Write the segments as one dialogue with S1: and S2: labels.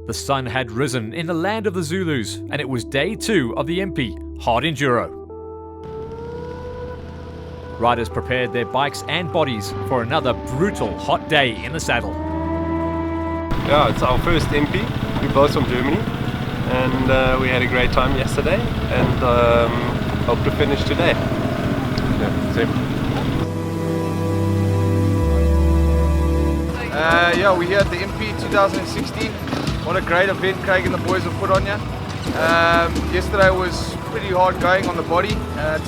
S1: The sun had risen in the land of the Zulus, and it was day 2 of the IMPI Hard Enduro. Riders prepared their bikes and bodies for another brutal hot day in the saddle.
S2: Yeah, it's our first IMPI. We're both from Germany, and we had a great time yesterday, and hope to finish today. Yeah, same.
S3: Yeah, we're here at the IMPI 2016. What a great event Craig and the boys have put on you. Yesterday was pretty hard going on the body.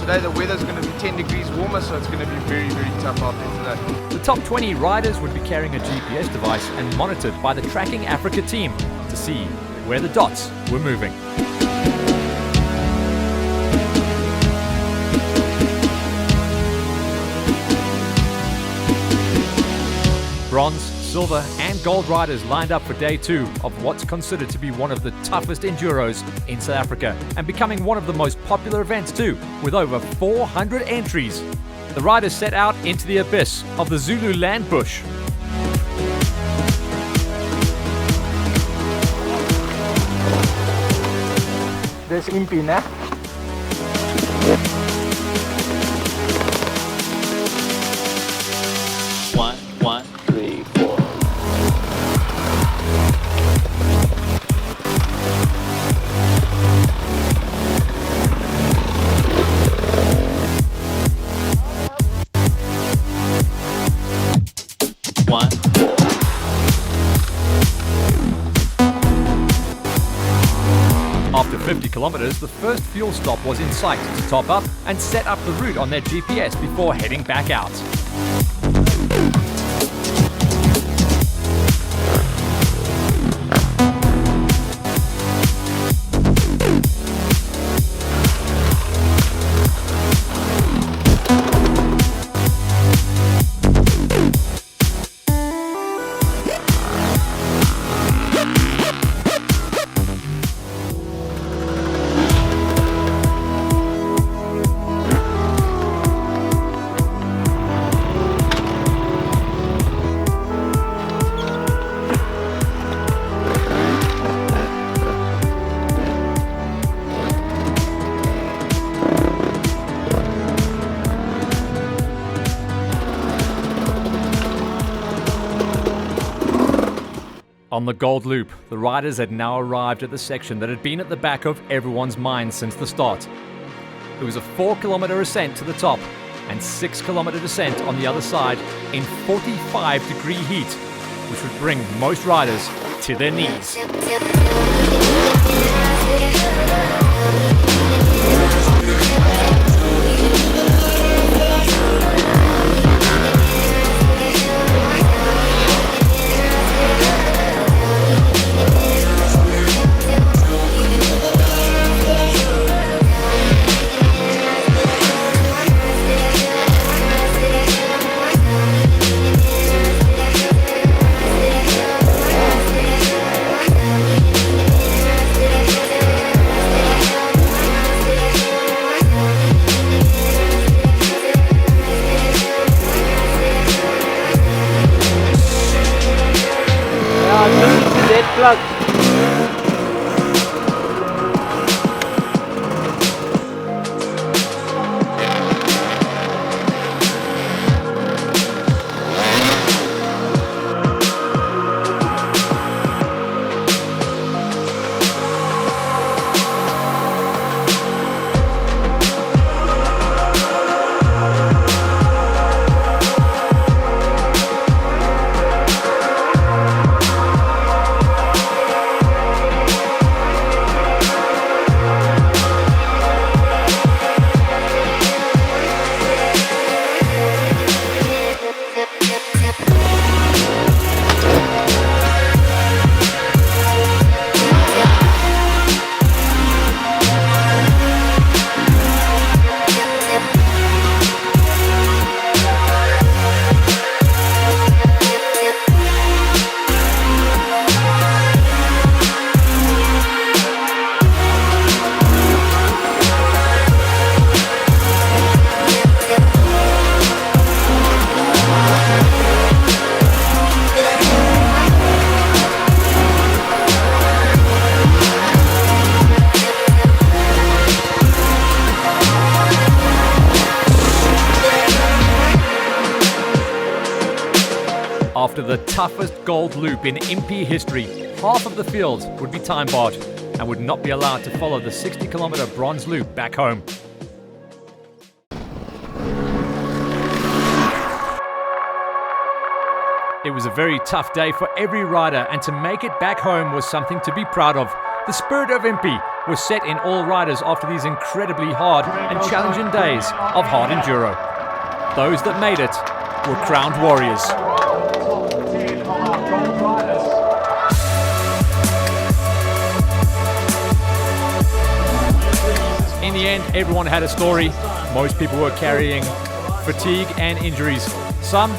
S3: Today the weather's going to be 10 degrees warmer, so it's going to be very, very tough out there today.
S1: The top 20 riders would be carrying a GPS device and monitored by the Tracking Africa team to see where the dots were moving. Bronze, silver and gold riders lined up for day 2 of what's considered to be one of the toughest enduros in South Africa, and becoming one of the most popular events too, with over 400 entries. The riders set out into the abyss of the Zulu land bush.
S3: There's IMPI now.
S4: One, 3, 4.
S1: After 50 kilometers, the first fuel stop was in sight to top up and set up the route on their GPS before heading back out. On the Gold Loop, the riders had now arrived at the section that had been at the back of everyone's mind since the start. It was a 4-kilometer ascent to the top and 6-kilometer descent on the other side in 45-degree heat, which would bring most riders to their knees.
S4: Dead plug.
S1: after the toughest gold loop in IMPI history, half of the field would be time barred and would not be allowed to follow the 60-kilometer bronze loop back home. It was a very tough day for every rider, and to make it back home was something to be proud of. The spirit of IMPI was set in all riders after these incredibly hard and challenging days of hard enduro. Those that made it were crowned warriors. In the end, everyone had a story. Most people were carrying fatigue and injuries. Some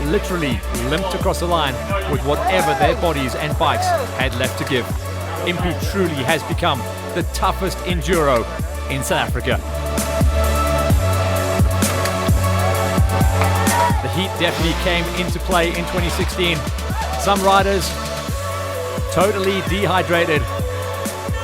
S1: literally limped across the line with whatever their bodies and bikes had left to give. IMPI truly has become the toughest enduro in South Africa. The heat definitely came into play in 2016. Some riders totally dehydrated,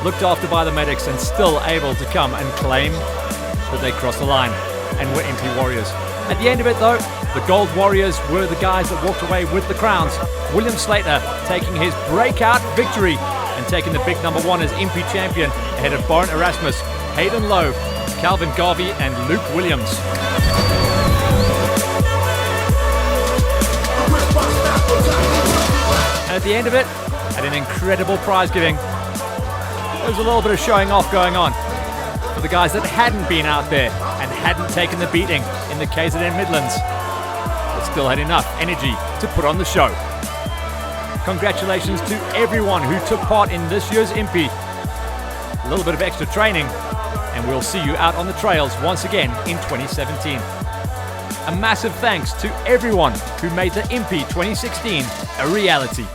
S1: looked after by the medics, and still able to come and claim that they crossed the line and were IMPI warriors. At the end of it though, the gold warriors were the guys that walked away with the crowns. William Slater taking his breakout victory and taking the big number one as IMPI champion ahead of Barn Erasmus, Hayden Lowe, Calvin Garvey and Luke Williams. And at the end of it, at an incredible prize giving, there was a little bit of showing off going on for the guys that hadn't been out there and hadn't taken the beating in the KZN Midlands, but still had enough energy to put on the show. Congratulations to everyone who took part in this year's IMPI. A little bit of extra training, and we'll see you out on the trails once again in 2017. A massive thanks to everyone who made the IMPI 2016 a reality.